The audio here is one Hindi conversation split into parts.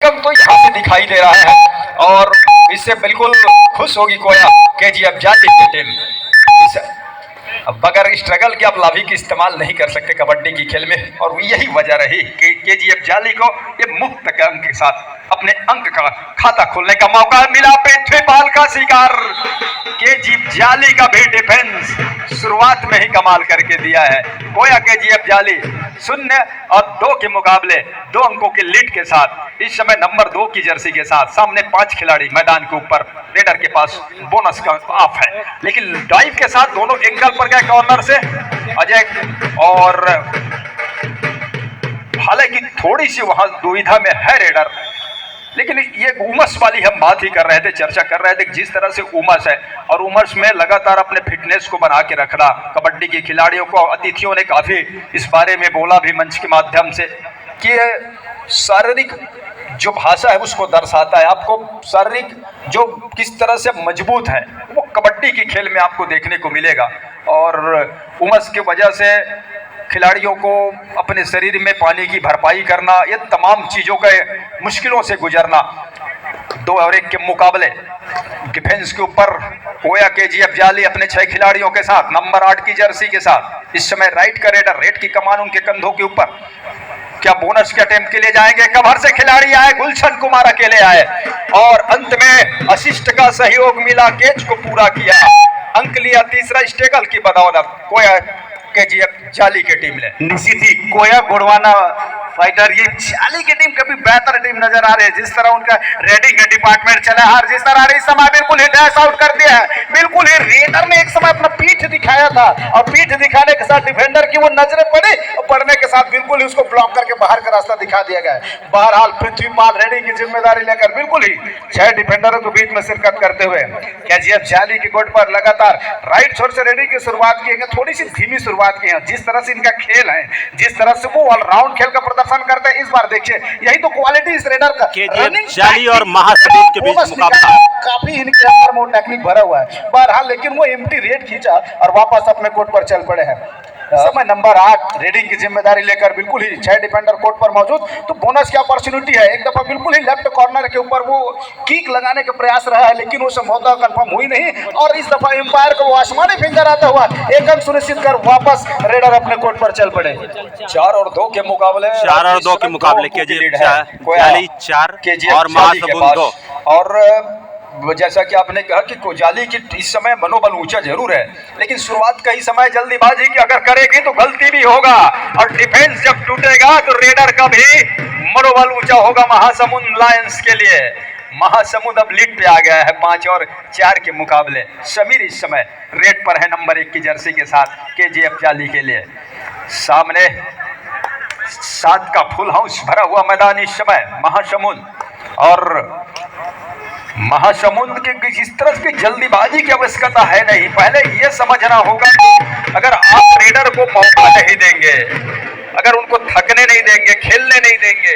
अंक तो यहाँ से दिखाई दे रहा है और इससे बिल्कुल खुश होगी कोया केजीएफ जाली की टीम। अब बगैर स्ट्रगल के आप लाभी की इस्तेमाल नहीं कर सकते कबड्डी की खेल में, और यही वजह रही कि केजीएफ जाली को ये मुफ्त के अंक के साथ अपने अंक का खाता खोलने का मौका मिला। पृथ्वीपाल का शिकार केजीएफ जाली का भी डिफेंस शुरुआत में ही कमाल करके दिया है। गोया केजीएफ जाली 0 और 2 के मुकाबले 2 अंकों के लीड के साथ इस समय नंबर 2 की जर्सी के साथ सामने 5 खिलाड़ी मैदान के ऊपर। रेडर के पास बोनस का ऑफ है, लेकिन डाइव के साथ दोनों एंगल पर गए कॉर्नर से अजय, और हालांकि थोड़ी सी वहां दुविधा में है रेडर, लेकिन ये उमस वाली हम बात ही कर रहे थे, चर्चा कर रहे थे जिस तरह से उमस है, और उमस में लगातार अपने फिटनेस को बना के रखना कबड्डी के खिलाड़ियों को। अतिथियों ने काफी इस बारे में बोला भी मंच के माध्यम से कि शारीरिक जो भाषा है उसको दर्शाता है। आपको शारीरिक जो किस तरह से मजबूत है वो कबड्डी की खेल में आपको देखने को मिलेगा, और उमस की वजह से खिलाड़ियों को अपने शरीर में पानी की भरपाई करना, ये तमाम चीज़ों के मुश्किलों से गुजरना। 2 और 1 के मुकाबले डिफेंस के ऊपर गोया केजीएफ जाली अपने 6 खिलाड़ियों के साथ नंबर 8 की जर्सी के साथ इस समय राइट का रेडर, रेड की कमान उनके कंधों के ऊपर। क्या बोनस के अटेम्प्ट के लिए जाएंगे? कवर से खिलाड़ी आए, गुलशन कुमार अकेले आए, और अंत में असिस्ट का सहयोग मिला, कैच को पूरा किया, अंक लिया तीसरा स्टेगल की बदौलत कोया केजीएफ जाली की टीम ने। निश्चित ही कोया गोड़वाना फाइटर ये जाली की टीम कभी बेहतर टीम नजर आ रही है। जिस तरह उनका रेडिंग डिपार्टमेंट चला है, जिस तरह इस समय बिल्कुल ही डैश आउट कर दिया है। बिल्कुल ही रेडर ने एक समय अपना पीठ दिखाया था, और पीठ दिखाने के साथ डिफेंडर की वो नजरें पड़ी, और पड़ने के साथ बिल्कुल ही उसको ब्लॉक करके बाहर का रास्ता दिखा दिया गया है। बहरहाल पृथ्वीपाल रेडिंग की जिम्मेदारी लेकर बिल्कुल ही 6 डिफेंडरों के बीच में शिरकत करते हुए केजीएफ जाली की कोर्ट पर लगातार राइट छोर से रेडिंग की शुरुआत की है। थोड़ी सी धीमी शुरुआत की है, जिस तरह से इनका खेल है, जिस तरह से वो ऑलराउंड खेल का प्रदर्शन करते हैं, इस बार देखिए यही तो क्वालिटी इस रेडर का। केजीएफ जाली और महासमुंद के बीच मुकाबला, काफी इनके अंदर वो टेक्निक भरा हुआ है। बहरहाल लेकिन वो एम्प्टी रेड खींचा और वापस अपने कोर्ट पर चल पड़े हैं। समय नंबर 8 रेडिंग की जिम्मेदारी लेकर बिल्कुल ही 6 डिफेंडर कोर्ट पर मौजूद। तो बोनस की अपॉर्चुनिटी है, एक दफा बिल्कुल ही लेफ्ट कॉर्नर के ऊपर वो किक लगाने का प्रयास रहा है, लेकिन वो संभवतः कंफर्म हुई नहीं, और इस दफा एम्पायर को वो आसमानी फिंगर आता हुआ एक अंक सुनिश्चित कर वापस रेडर अपने कोर्ट पर चल पड़े। 4 और 2 के मुकाबले केजीएफ जाली 4 और महासमुंद 2। और जैसा कि आपने कहा कि कोजाली की इस समय मनोबल ऊंचा जरूर है, लेकिन शुरुआत का ही समय जल्दीबाजी की अगर करेगी तो गलती भी होगा, और डिफेंस जब टूटेगा तो रेडर का भी मनोबल ऊंचा होगा महासमुंद लायंस के लिए। महासमुंद अब लीड पे आ गया है 5 और 4 के मुकाबले। समीर इस समय रेड पर है नंबर 1 की जर्सी के साथ केजीएफ जाली के लिए। सामने 7 का फुल हाउस भरा हुआ मैदान इस समय महासमुंद, और महासमुंद के इस तरह की जल्दीबाजी की आवश्यकता है नहीं। पहले यह समझना होगा कि अगर आप रेडर को मौका नहीं देंगे, अगर उनको थकने नहीं देंगे, खेलने नहीं देंगे,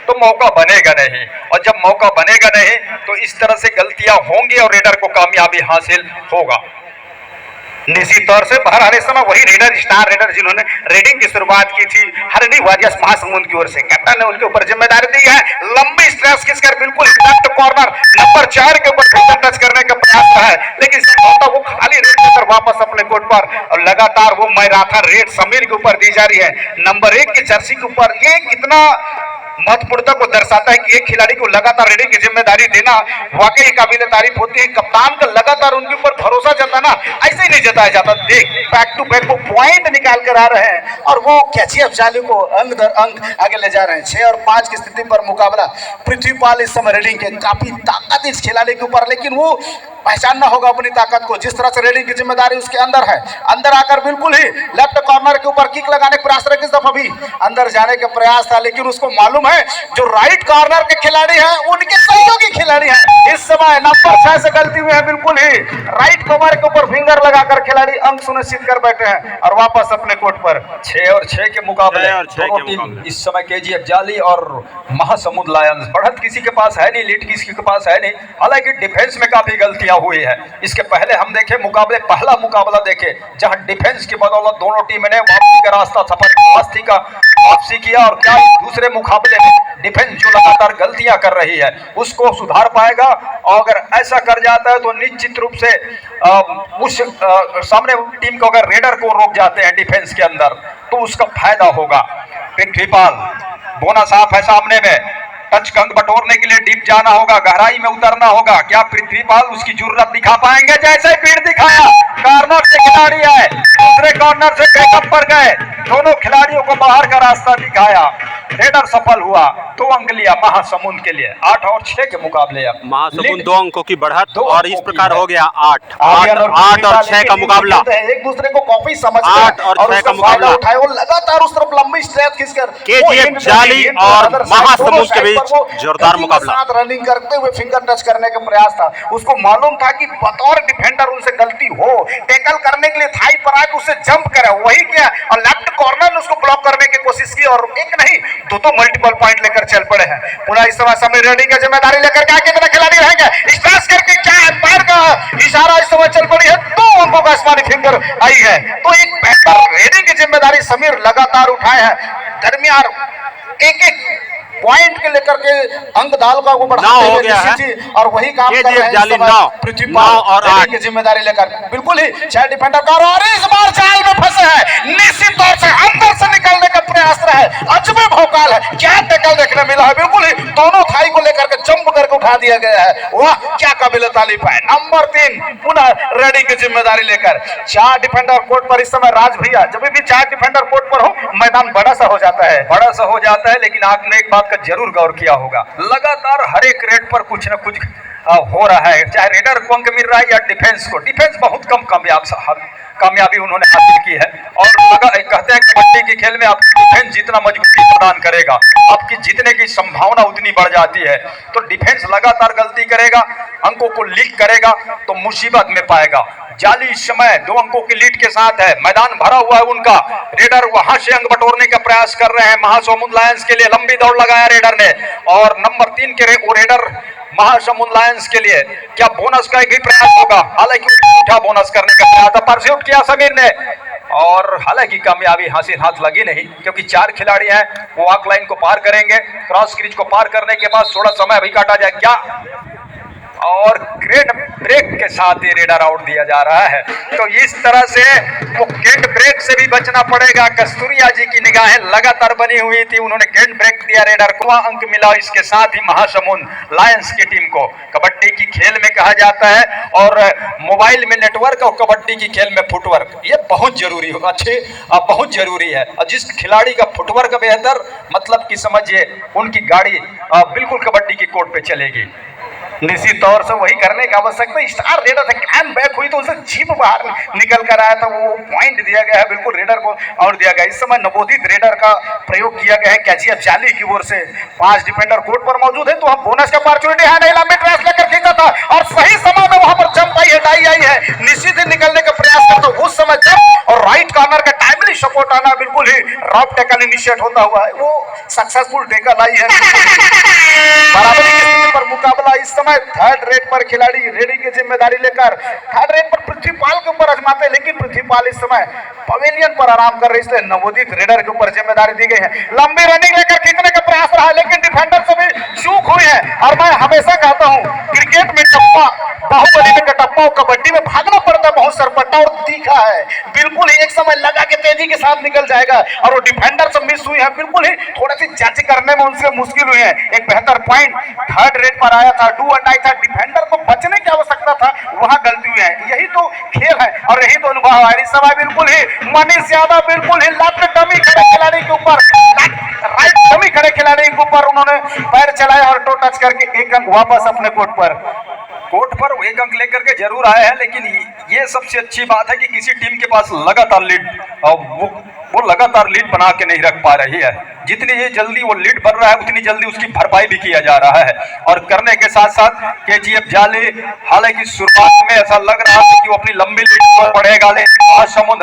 तो मौका बनेगा नहीं, और जब मौका बनेगा नहीं तो इस तरह से गलतियां होंगी और रेडर को कामयाबी हासिल होगा। निश्चित तौर से बहरहाल इस समय वही रेडर, स्टार रेडर जिन्होंने रेडिंग की शुरुआत की थी हरणी वारियर्स महासमुंद की ओर से, कैप्टन ने उनके ऊपर जिम्मेदारी दी है। लंबी स्ट्रेस खींचकर बिल्कुल लेफ्ट कॉर्नर नंबर 4 के ऊपर टच करने का प्रयास है, लेकिन वो खाली रेड लेकर वापस अपने कोर्ट पर, और लगातार वो मैराथन रेड समीर के ऊपर दी जा रही है नंबर 1 की जर्सी के ऊपर। ये कितना महत्वपूर्णता को दर्शाता है कि एक खिलाड़ी को लगातार रेडिंग की जिम्मेदारी देना वाकई काबिल तारीफ होती है। कप्तान का लगातार उनके ऊपर भरोसा जताना ऐसे ही नहीं जताया जाता। देख बैक टू बैक वो पॉइंट निकाल कर आ रहे हैं, और वो केजीएफ जाली को अंक दर अंक आगे ले जा रहे हैं। 6 और 5 की स्थिति पर मुकाबला। पृथ्वीपाल इस समय रेडिंग के काफी ताकत इस खिलाड़ी के ऊपर, लेकिन वो पहचानना होगा अपनी ताकत को। जिस तरह से रेडिंग की जिम्मेदारी उसके अंदर है, अंदर आकर बिल्कुल ही लेफ्ट कॉर्नर के ऊपर किक लगाने का प्रयास रहा, किस दफा भी अंदर जाने का प्रयास था, लेकिन उसको मालूम है जो राइट कॉर्नर के खिलाड़ी हैं उनके सहयोगी खिलाड़ी हैं। इस समय नंबर 6 से गलती हुई है, बिल्कुल ही राइट कमर के ऊपर फिंगर लगाकर खिलाड़ी अंक सुनिश्चित कर बैठे हैं और वापस अपने कोर्ट पर। 6 और 6 के मुकाबले दोनों टीम इस समय केजीएफ जाली और महासमुंद लायंस। बढ़त किसी के पास है नहीं, लीड किसी के पास है नहीं, हालांकि डिफेंस में काफी गलतियां हुई है। इसके पहले हम देखे मुकाबले, पहला मुकाबला देखे जहां डिफेंस की बदौलत दोनों टीम ने वापसी का रास्ता सफल वापसी का वापसी किया और क्या दूसरे मुकाबले में डिफेंस जो लगातार गलतियां कर रही है उसको सुधार पाएगा। और अगर ऐसा कर जाता है तो निश्चित रूप से उस सामने टीम को अगर रेडर को रोक जाते हैं डिफेंस के अंदर तो उसका फायदा होगा। पृथ्वीपाल बोनस ऑफ है सामने में, टच कंग बटोरने के लिए डीप जाना होगा, गहराई में उतरना होगा। क्या पृथ्वीपाल उसकी जरूरत दिखा पाएंगे? जैसे ही पीठ दिखाया, कॉर्नर से खिलाड़ी आए, दूसरे कॉर्नर से बैकअप पर गए, दोनों खिलाड़ियों को बाहर का रास्ता दिखाया, रेडर सफल हुआ। 2 अंक लिया महासमुंद के लिए 8 और 6 के मुकाबले। अब महासमुंद 2 अंकों की बढ़त और इस प्रकार हो गया 8 और 6 का मुकाबला। एक दूसरे को कॉफी समझ 8 और 6 का मुकाबला उठाए और लगातार उस तरफ लंबी स्ट्रेच खींचकर केजीएफ जाली और महासमुंद के बीच जोरदार मुकाबला। साथ रनिंग करते हुए फिंगर टच करने का प्रयास था। उसको मालूम था कि बतौर डिफेंडर उनसे गलती हो, टैकल करने के लिए थाई पर आके उससे जंप करे, वही किया और लेफ्ट कॉर्नर ने उसको ब्लॉक करने की कोशिश की और एक नहीं दो मल्टीपल पॉइंट लेकर चल पड़े हैं। पुनः इस समय समीर रेड्डी की जिम्मेदारी लेकर क्या कितने खिलाड़ी रहेंगे, स्ट्रेस करके क्या एम्पायर का इशारा इस समय चल पड़ी है। 2 अंकों का आसमानी फिंगर आई है तो एक बेहतर रेडिंग की जिम्मेदारी समीर लगातार उठाए हैं। दरमियान एक पॉइंट के लेकर के अंक दाल का वो बढ़ाते हुए निश्चित ही और वही काम कर रहे हैं पृथ्वीपाल और 8 की जिम्मेदारी लेकर। बिल्कुल ही 6 डिफेंडर का और इस बार जाल में फंसे हैं, निश्चित तौर से अंदर से निकलने का प्रयास रहा है। अजबे भौकाल है, क्या टैकल देखने मिला है। बिल्कुल ही दोनों थाई को लेकर के जंप करके उठा दिया गया है। वाह क्या काबिल तारीफ है। नंबर 3 पुनः रेडी की जिम्मेदारी लेकर 4 डिफेंडर कोर्ट पर इस समय। राज भैया जब भी 4 डिफेंडर कोर्ट पर हो मैदान बड़ा सा हो जाता है, लेकिन आपने एक बात का जरूर गौर किया होगा, लगातार हर एक रेड पर कुछ न कुछ हो रहा है, चाहे रेडर को अंक मिल रहा है या डिफेंस को। डिफेंस बहुत कम कामयाबी उन्होंने हासिल की है और कहते हैं कबड्डी के खेल में आपकी डिफेंस जितना मजबूती प्रदान करेगा आपकी जीतने की संभावना उतनी बढ़ जाती है। तो डिफेंस लगातार गलती करेगा, अंकों को लीक करेगा तो मुसीबत में पाएगा। जाली इस समय 2 अंकों की लीड के साथ है, मैदान भरा हुआ है उनका। रेडर वहां से अंक बटोरने का प्रयास कर रहे हैं। महासमुंद लायंस के लिए लंबी दौड़ लगाया रेडर ने और नंबर 3 के रेडर महासमुंद लायंस के लिए क्या बोनस का भी प्रयास होगा? हालांकि उठा बोनस करने का प्रयास था, परस्यूट किया समीर ने और हालांकि कामयाबी हाथ लगी नहीं क्योंकि 4 खिलाड़ी हैं, वो वॉक लाइन को पार करेंगे। क्रॉस क्रीज को पार करने के बाद थोड़ा समय अभी काटा जाए क्या और ग्रेट ब्रेक के साथ ही रेडर आउट दिया जा रहा है। तो इस तरह से वो गेट ब्रेक से भी बचना पड़ेगा। कस्तूरिया जी की निगाहें लगातार बनी हुई थी, उन्होंने गेट ब्रेक दिया, रेडर को अंक मिला। इसके साथ ही महासमुंद लायंस की टीम को कबड्डी की खेल में कहा जाता है और मोबाइल में नेटवर्क और कबड्डी की खेल में फुटवर्क, ये बहुत जरूरी हो बहुत जरूरी है। और जिस खिलाड़ी का फुटवर्क बेहतर मतलब कि समझिए उनकी गाड़ी बिल्कुल कबड्डी की कोर्ट पे चलेगी। निश्चित तौर से वही करने की आवश्यकता। स्टार रेडर था, कैम बैक हुई तो उसे जीप बाहर निकल कर आया था, वो पॉइंट दिया गया है बिल्कुल रेडर को और दिया गया। इस समय नवोदित रेडर का प्रयोग किया गया है केजीएफ जाली की ओर से। 5 डिफेंडर कोर्ट पर मौजूद है तो हम बोनस का अपॉर्चुनिटी है नहीं, लंबी ट्रेस लेकर खींचा था और सही समय में वहां पर जंप आई हटाई आई है, निश्चित ही निकलने का प्रयास करता उस समय जंप और राइट कॉर्नर का टाइमली सपोर्ट आना, बिल्कुल ही रॉप टैकल इनिशिएट होता हुआ है, वो सक्सेसफुल टैकल आई है। बराबरी की स्थिति पर मुकाबला इस समय 3rd रेट पर खिलाड़ी रेडी की जिम्मेदारी लेकर 3rd रेट पर पृथ्वीपाल के ऊपर आजमाते हैं, लेकिन पृथ्वीपाल इस समय पवेलियन पर आराम कर रहे, इसलिए नवोदित रेडर के ऊपर जिम्मेदारी दी गई है। लंबी रनिंग लेकर खींचने का प्रयास रहा लेकिन डिफेंडर से भी चूक हुई है। और मैं हमेशा कहता हूं क्रिकेट में टप्पा, बाहुबली में कटप्पा और कबड्डी में भागना पड़ता है बहुत सरपट्टा और तीखा है, बिल्कुल ही एक समय लगा के तेजी के साथ निकल जाएगा और वो डिफेंडर से मिस हुई है, बिल्कुल ही थोड़ा सी जज करने में उनसे मुश्किल हुई है। एक बेहतर पॉइंट 3rd रेट पर आया था, डू और डाई था, डिफेंडर को बचने की आवश्यकता था, वहां गलती हुई है। यही तो खेल है और यही तो अनुभव है। इस समय बिल्कुल ही मनीष यादव बिल्कुल ही लेफ्ट डमी खड़े खिलाड़ी के ऊपर, राइट डमी खड़े खिलाड़ी के ऊपर उन्होंने पैर चलाया और टो टच करके 1 अंक वापस अपने कोर्ट पर 1 अंक लेकर के जरूर आए हैं। लेकिन ये सबसे अच्छी बात है कि किसी टीम के पास लगातार लीड वो लगातार लीड बना के नहीं रख पा रही है। जितनी ये जल्दी वो लीड बन रहा है उतनी जल्दी उसकी भरपाई भी किया जा रहा है और करने के साथ साथ केजीएफ जाली हालांकि शुरुआत में ऐसा लग रहा था कि वो अपनी लंबी लीड पर बढ़ेगा, लेकिन महासमुंद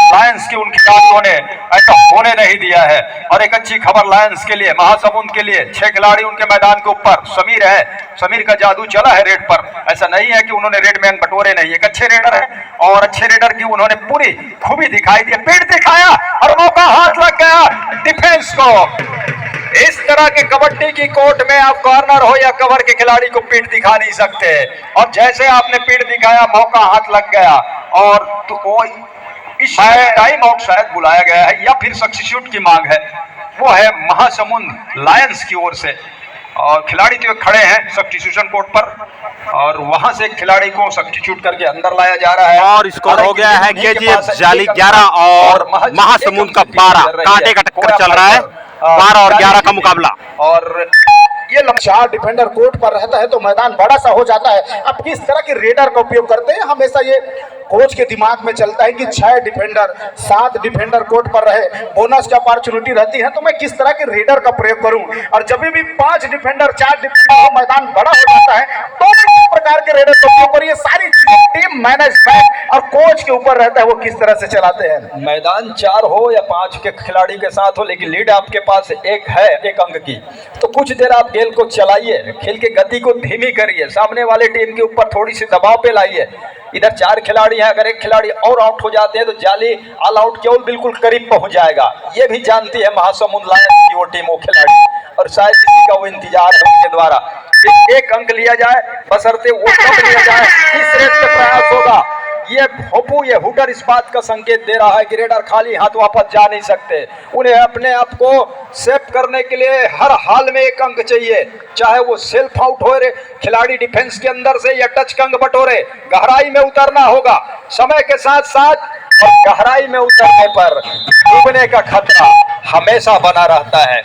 लायंस के उन खिलाड़ियों ने ऐसा होने नहीं दिया है। और एक अच्छी खबर लायंस के लिए, महासमुंद के लिए 6 खिलाड़ी उनके मैदान के ऊपर। समीर है, समीर का जादू चला है रेड पर। ऐसा नहीं है कि उन्होंने रेड में अंक बटोरे नहीं, एक अच्छे रेडर है और अच्छे रेडर की उन्होंने पूरी खूबी दिखाई दी, पीठ दिखाया और मौका हाथ लग गया डिफेंस को। इस तरह के कबड्डी की कोर्ट में आप कॉर्नर हो या कवर के खिलाड़ी को पीठ दिखा नहीं सकते, और जैसे आपने पीठ दिखाया मौका हाथ लग गया और तो वो इस टाइम आउट शायद बुलाया गया है या फिर सब्स्टिट्यूट की मांग है, वो है महासमुंद लायंस की ओर से। और खिलाड़ी तो खड़े हैं सब्स्टिट्यूशन कोर्ट पर और वहां से खिलाड़ी को सब्स्टिट्यूट करके अंदर लाया जा रहा है। और स्कोर हो गया है केजीएफ जाली 11 और महासमुंद का 12, कांटे का टक्कर चल रहा है, 12 और 11 का मुकाबला। और ये 4 डिफेंडर कोर्ट पर रहता है तो मैदान बड़ा सा हो जाता है। अब किस तरह के रेडर का उपयोग करते हैं, हमेशा ये कोच के दिमाग में चलता है कि 6 डिफेंडर 7 डिफेंडर कोर्ट पर रहे, बोनस की अपॉर्चुनिटी रहती है, तो मैं किस तरह के रेडर का प्रयोग करूं। और जब भी 5 डिफेंडर 4 डिफेंडर मैदान बड़ा हो जाता है तो किस प्रकार के रेडर का उपयोग करूं। ये सारी चीजें टीम मैनेजमेंट और कोच के ऊपर रहता है, वो किस तरह से चलाते हैं। मैदान 4 हो या 5 के खिलाड़ी के साथ हो, लेकिन लीड आपके पास एक है 1 अंक की, तो कुछ देर आप खेल को चलाइए, खेल के गति को धीमी करिए, सामने वाले टीम के ऊपर थोड़ी सी दबाव पे लाइए। इधर 4 खिलाड़ी हैं, अगर एक खिलाड़ी और आउट हो जाते हैं तो जाली ऑल आउट केवल बिल्कुल करीब पहुंच जाएगा। ये भी जानती है महासमुंद लायंस की वो टीम, वो खिलाड़ी, और शायद इसी का वो इंतजार है उनके द्वारा कि 1 अंक लिया जाए, बशर्ते वो कब लिया जाए, इस रेट पे प्रयास होगा। ये भोपू ये हुटर इस बात का संकेत दे रहा है कि रेडर खाली हाथ वापस जा नहीं सकते, उन्हें अपने आप को सेव करने के लिए हर हाल में 1 अंक चाहिए, चाहे वो सेल्फ आउट हो रे खिलाड़ी डिफेंस के अंदर से या टच अंक बटोरे। गहराई में उतरना होगा, समय के साथ साथ और गहराई में उतरने पर डूबने का खतरा हमेशा बना रहता है।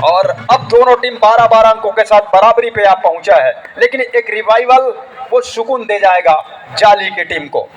और अब दोनों टीम 12-12 अंकों के साथ बराबरी पे आप पहुंचा है, लेकिन एक रिवाइवल वो सुकून दे जाएगा जाली की टीम को।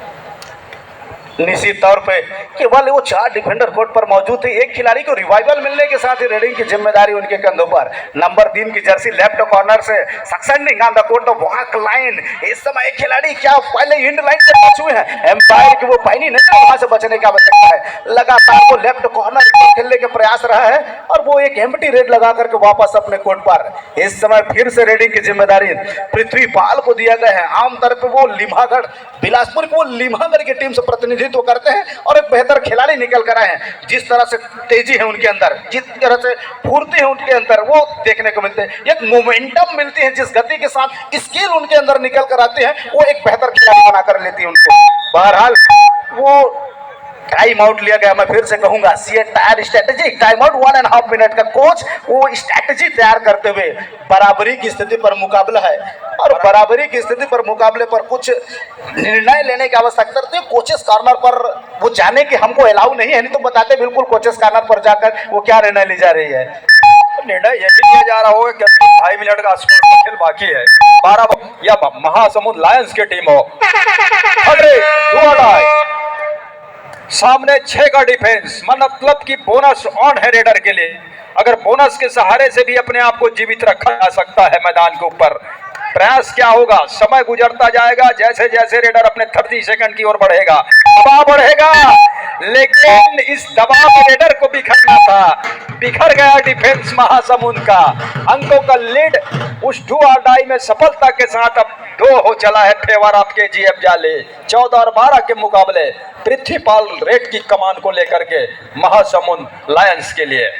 निश्चित तौर पे केवल वो 4 डिफेंडर कोर्ट पर मौजूद थे, एक खिलाड़ी को रिवाइवल मिलने के साथ ही रेडिंग की जिम्मेदारी उनके कंधों पर। नंबर 3 की जर्सी लेफ्ट कॉर्नर से succeeding on the court the walk line. इस समय एक खिलाड़ी क्या पहले एंड लाइन पर पहुंचे हुए हैं, एम्पायर की वो पैनी नहीं, वहां से बचने की आवश्यकता है। लगातार वो लेफ्ट कॉर्नर खेलने के प्रयास रहा है और वो एक एम्प्टी रेड लगा करके वापस अपने कोर्ट पर। इस समय फिर से रेडिंग की जिम्मेदारी पृथ्वीपाल को दिया गया है। आमतौर पर वो लिम्हागढ़ बिलासपुर को लिम्हागढ़ की टीम से प्रतिनिधित्व करते हैं और एक बेहतर खिलाड़ी निकल कर आए हैं। जिस तरह से तेजी है उनके अंदर, जिस तरह से फुर्ती है उनके अंदर, वो देखने को मिलते हैं। एक मोमेंटम मिलती है, जिस गति के साथ स्किल उनके अंदर निकल कर आते हैं, वो एक बेहतर खिलाड़ी बनाकर लेती है उनको। बहरहाल वो टाइम आउट लिया गया, मैं फिर से कहूंगा स्ट्रेटेजी टाइम आउट 1.5 मिनट का। कोच वो स्ट्रेटेजी तैयार करते हुए बराबरी की स्थिति पर मुकाबला है और बराबरी की स्थिति पर मुकाबले पर कुछ निर्णय लेने की आवश्यकता है। कोचेस कॉर्नर पर वो जाने की हमको अलाउ नहीं है, नहीं तो बताते बिल्कुल कोचेस कॉर्नर पर जाकर वो क्या निर्णय ली जा रही है। निर्णय यह भी लिया जा रहा होगा कि 2.5 मिनट का खेल बाकी है, 12 या महासमुंद लायंस की टीम हो, सामने 6 का डिफेंस, मतलब कि बोनस ऑन है रेडर के लिए। अगर बोनस के सहारे से भी अपने आप को जीवित रखा जा सकता है मैदान के ऊपर, प्रयास क्या होगा, समय गुजरता जाएगा, जैसे जैसे रेडर अपने 30 सेकंड की ओर बढ़ेगा, दबाव बढ़ेगा, लेकिन इस दबाव में रेडर को बिखरना था, बिखर गया डिफेंस महासमुंद का। अंकों का लीड उस डू और डाई में सफलता के साथ अब 2 हो चला है फेवर आपके जीएफ जाले। 14 और 12 के मुकाबले पृथ्वीपाल रेड की कमान को लेकर के महासमुंद लायंस के लिए।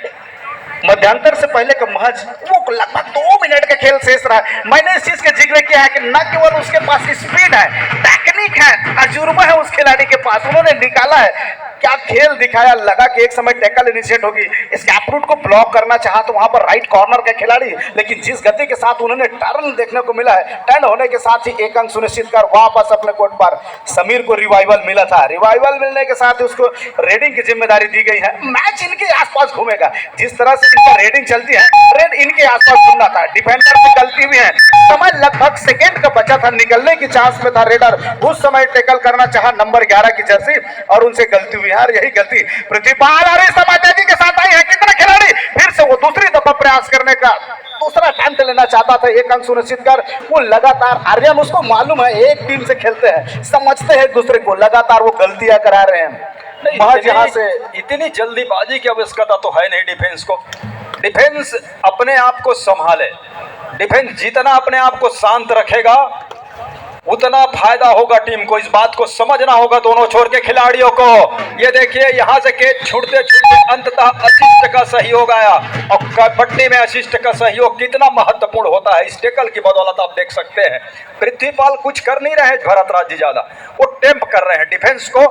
मध्यांतर से पहले का महज वो लगभग 2 मिनट का खेल शेष रहा। मैंने इस चीज का जिक्र किया है कि न केवल उसके पास स्पीड है, टेक्निक है, तजुर्बा है उस खिलाड़ी के पास, उन्होंने निकाला है, क्या खेल दिखाया। लगा कि एक समय टैकल इनिशिएट होगी, स्कैप रूट को ब्लॉक करना चाहा तो वहां पर राइट कॉर्नर का खिलाड़ी, लेकिन जिस गति के साथ उन्होंने टर्न देखने को मिला है, टर्न होने के साथ ही 1 अंक सुनिश्चित कर वापस अपने कोर्ट पर। समीर को रिवाइवल मिला था, रिवाइवल मिलने के साथ ही उसको रेडिंग की जिम्मेदारी दी गई है। मैच इनके आसपास घूमेगा, जिस तरह से इनका रेडिंग चलती है, रेड इनके आसपास घूमना था। डिफेंडर से गलती भी है, समय लगभग सेकेंड का बचा था, निकलने की चांस में था रेडर, उस समय टैकल करना चाहा नंबर 11 की जर्सी और उनसे गलती हुई। यार यही गलती पृथ्वीपाल और इस समय तेजी के साथ आई है। कितने खिलाड़ी फिर से वो दूसरी दफा प्रयास करने का दूसरा अटेम्प्ट लेना चाहता था, 1 अंक सुनिश्चित कर। वो लगातार आर्यन, उसको मालूम है एक टीम से खेलते हैं, समझते हैं दूसरे को, लगातार वो गलतियां करा रहे हैं। यहाँ से इतनी जल्दीबाजी की आवश्यकता तो है नहीं डिफेंस को। डिफेंस अपने आप को संभाले, डिफेंस जितना अपने आप को शांत रखेगा उतना फायदा होगा टीम को। इस बात को समझना होगा दोनों छोर के खिलाड़ियों को। ये देखिए यहां से कैच छूटते छूटते अंततः असिस्ट का सहयोग आया, और कबड्डी में असिस्ट का सहयोग कितना महत्वपूर्ण होता है इस टेकल की बदौलत आप देख सकते हैं। पृथ्वीपाल कुछ कर नहीं रहे भरतराज जी ज्यादा, वो टेम्प कर रहे हैं, डिफेंस को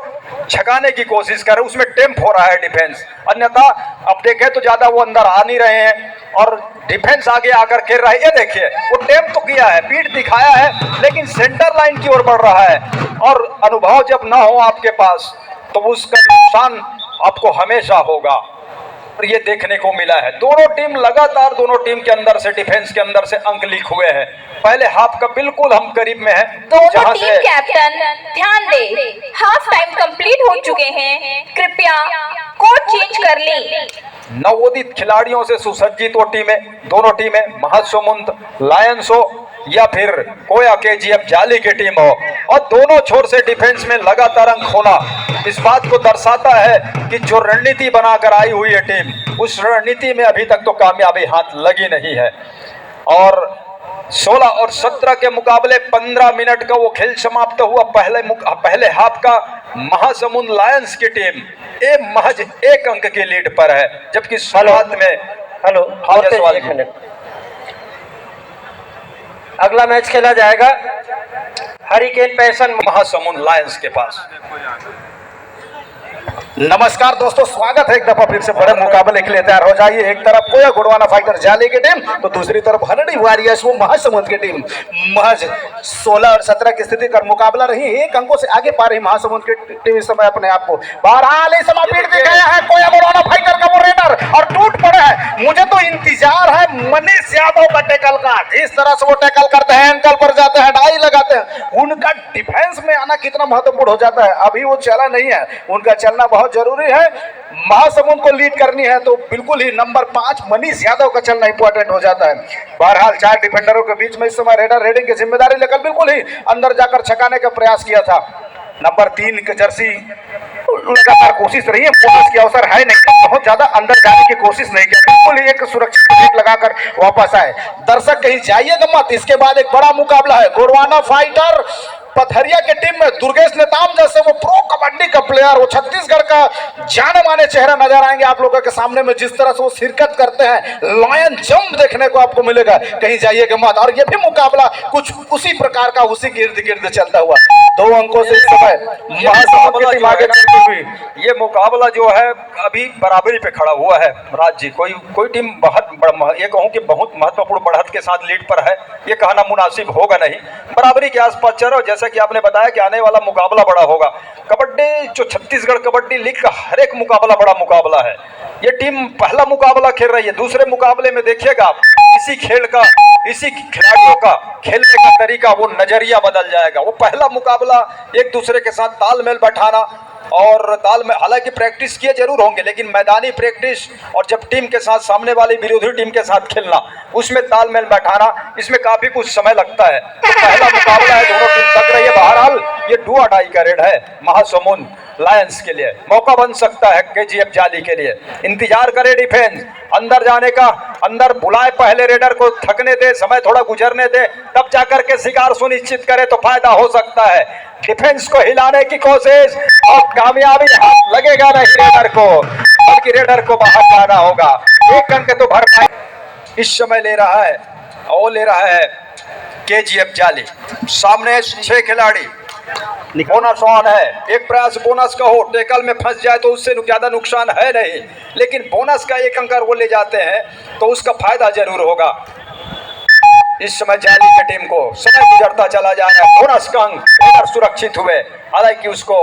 छकाने की कोशिश कर रहे हैं, उसमें टेम्प हो रहा है डिफेंस। अन्यथा अब देखें तो ज्यादा वो अंदर आ नहीं रहे हैं और डिफेंस आगे आकर खेल रहा है। ये देखिए वो टेम्प तो किया है, पीठ दिखाया है, लेकिन सेंटर लाइन की ओर बढ़ रहा है। और अनुभव जब ना हो आपके पास तो उसका नुकसान आपको हमेशा होगा, और ये देखने को मिला है। दोनों टीम लगातार, दोनों टीम के अंदर से, डिफेंस के अंदर से अंक लीक हुए हैं। पहले हाफ का बिल्कुल हम करीब में हैं। दोनों टीम कैप्टन ध्यान दे, हाफ टाइम कंप्लीट हो चुके हैं, कृपया कोच चेंज कर लें। नवोदित खिलाड़ियों से सुसज्जित वो टीमें, दोनों टीमें, महासमुंद लायंस हो या फिर कोया केजीएफ जाली की टीम हो, और दोनों छोर से डिफेंस में लगातार अंक होना इस बात को दर्शाता है कि जो रणनीति बनाकर आई हुई है टीम, उस रणनीति में अभी तक तो कामयाबी हाथ लगी नहीं है। और 16 और 17 के मुकाबले 15 मिनट का वो खेल समाप्त हुआ। पहले हाफ का महासमुंद लायंस की टीम महज 1 अंक की लीड पर है, जबकि शुरुआत में एक मिनट, अगला मैच खेला जाएगा हरिकेन पैशन महासमुंद लायंस के पास। नमस्कार दोस्तों, स्वागत है एक दफा फिर से बड़े मुकाबले के लिए तैयार हो जाइए। एक तरफ कोया गोंडवाना फाइटर जाली की टीम तो दूसरी तरफ हरणी वॉरियर्स वो महासमुंद की टीम। महज 16 और 17 की स्थिति का मुकाबला रही, 1 अंकों से आगे पा रही महासमुंद की टीम इस समय अपने आप को। बहरहाल इस समय पीठ दिखाया है कोया गोंडवाना फाइटर का वो रेडर और टूट पड़े हैं। मुझे तो इंतजार है मनीष यादव का टैकल का, जिस तरह से वो टैकल करते हैं, एंकल पर जाते हैं, डाई लगाते हैं, उनका डिफेंस में आना कितना महत्वपूर्ण हो जाता है। अभी वो चला नहीं है, उनका चलना बहुत जरूरी है। महासमुंद को लीड करनी है तो बिल्कुल ही नंबर 5 मनीष यादव का चलना इंपॉर्टेंट हो जाता है। बहरहाल 4 डिफेंडरों के बीच में इस समय रेडर रेडिंग की जिम्मेदारी लेकर बिल्कुल ही अंदर जाकर छकाने का प्रयास किया था। नंबर 3 की जर्सी लगातार कोशिश रही है, बोनस की अवसर है नहीं, बहुत ज्यादा अंदर जाने की कोशिश नहीं किया, बिल्कुल ही एक सुरक्षित गेट लगाकर वापस आए। दर्शक कहीं जाइएगा मत, इसके बाद एक बड़ा मुकाबला है। गोंडवाना फाइटर पथरिया की टीम में दुर्गेश नेताम जैसे वो प्रो कबड्डी का प्लेयर, वो छत्तीसगढ़ का जाने माने चेहरा नजर आएंगे आप लोगों के सामने में। जिस तरह से वो शिरकत करते हैं, लॉयन जंप देखने को आपको मिलेगा, कहीं जाइएगा मत। और ये भी मुकाबला कुछ उसी प्रकार का, उसी के इर्द गिर्द चलता हुआ 2 अंकों से इस समय महासमुंद की टीम आगे चलती हुई। ये मुकाबला जो है अभी बराबरी पे खड़ा हुआ है। राज जी, कोई टीम ये कहूँ कि बहुत महत्वपूर्ण बढ़त के साथ लीड पर है, ये कहना मुनासिब होगा नहीं। बराबरी के आसपास चलो, जैसा कि आपने बताया कि आने वाला मुकाबला बड़ा होगा। कबड्डी जो छत्तीसगढ़ कबड्डी लीग का हर एक मुकाबला बड़ा मुकाबला है। ये टीम पहला मुकाबला खेल रही है, दूसरे मुकाबले में देखिएगा आप इसी खेल का, इसी खिलाड़ियों का खेलने का तरीका, वो नजरिया बदल जाएगा। वो पहला मुकाबला एक दूसरे के साथ तालमेल बैठाना और हालांकि प्रैक्टिस किए जरूर होंगे, लेकिन मैदानी प्रैक्टिस और जब टीम के साथ, सामने वाली विरोधी टीम के साथ खेलना, उसमें तालमेल बैठाना, इसमें काफी कुछ समय लगता है। तो पहला मुकाबला है, दोनों टीम तक रही है। बहरहाल ये डू और डाई का रेड है महासमुंद लायंस के लिए, मौका बन सकता है केजीएफ जाली के लिए। इंतजार करे डिफेंस अंदर जाने का, अंदर बुलाए पहले रेडर को, थकने दे, समय थोड़ा गुजरने दे, तब जाकर के शिकार सुनिश्चित करे तो फायदा हो सकता है। डिफेंस को हिलाने की कोशिश और कामयाबी हाथ लगेगा नहीं रेडर को, बल्कि रेडर को बाहर जाना होगा। 1 अंक तो भर पाए इस समय ले रहा है, और ले रहा है केजीएफ जाली। सामने 6 खिलाड़ी, बोनस ऑन है, एक प्रयास बोनस का हो, टेकल में फंस जाए तो उससे ज्यादा नुकसान है नहीं, लेकिन बोनस का 1 अंक वो ले जाते हैं तो उसका फायदा जरूर होगा। इस समय जाली की टीम को समय गुजरता चला जा रहा है, बोनस का अंक सुरक्षित हुए, हालांकि उसको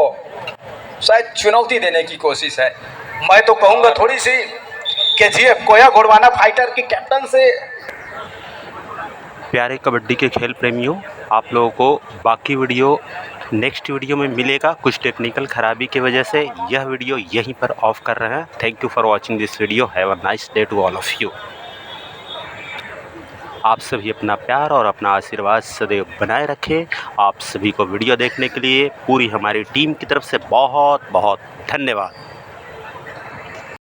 शायद चुनौती देने की कोशिश है। मैं तो कहूंगा थोड़ी सी केजीएफ कोया गोंडवाना फाइटर की कैप्टन से। प्यारे कबड्डी के खेल प्रेमियों, आप लोगों को बाकी वीडियो नेक्स्ट वीडियो में मिलेगा। कुछ टेक्निकल खराबी की वजह से यह वीडियो यहीं पर ऑफ कर रहे हैं। Thank you for watching this video. Have a nice day to all of you. आप सभी अपना प्यार और अपना आशीर्वाद सदैव बनाए रखें। आप सभी को वीडियो देखने के लिए पूरी हमारी टीम की तरफ से बहुत बहुत धन्यवाद।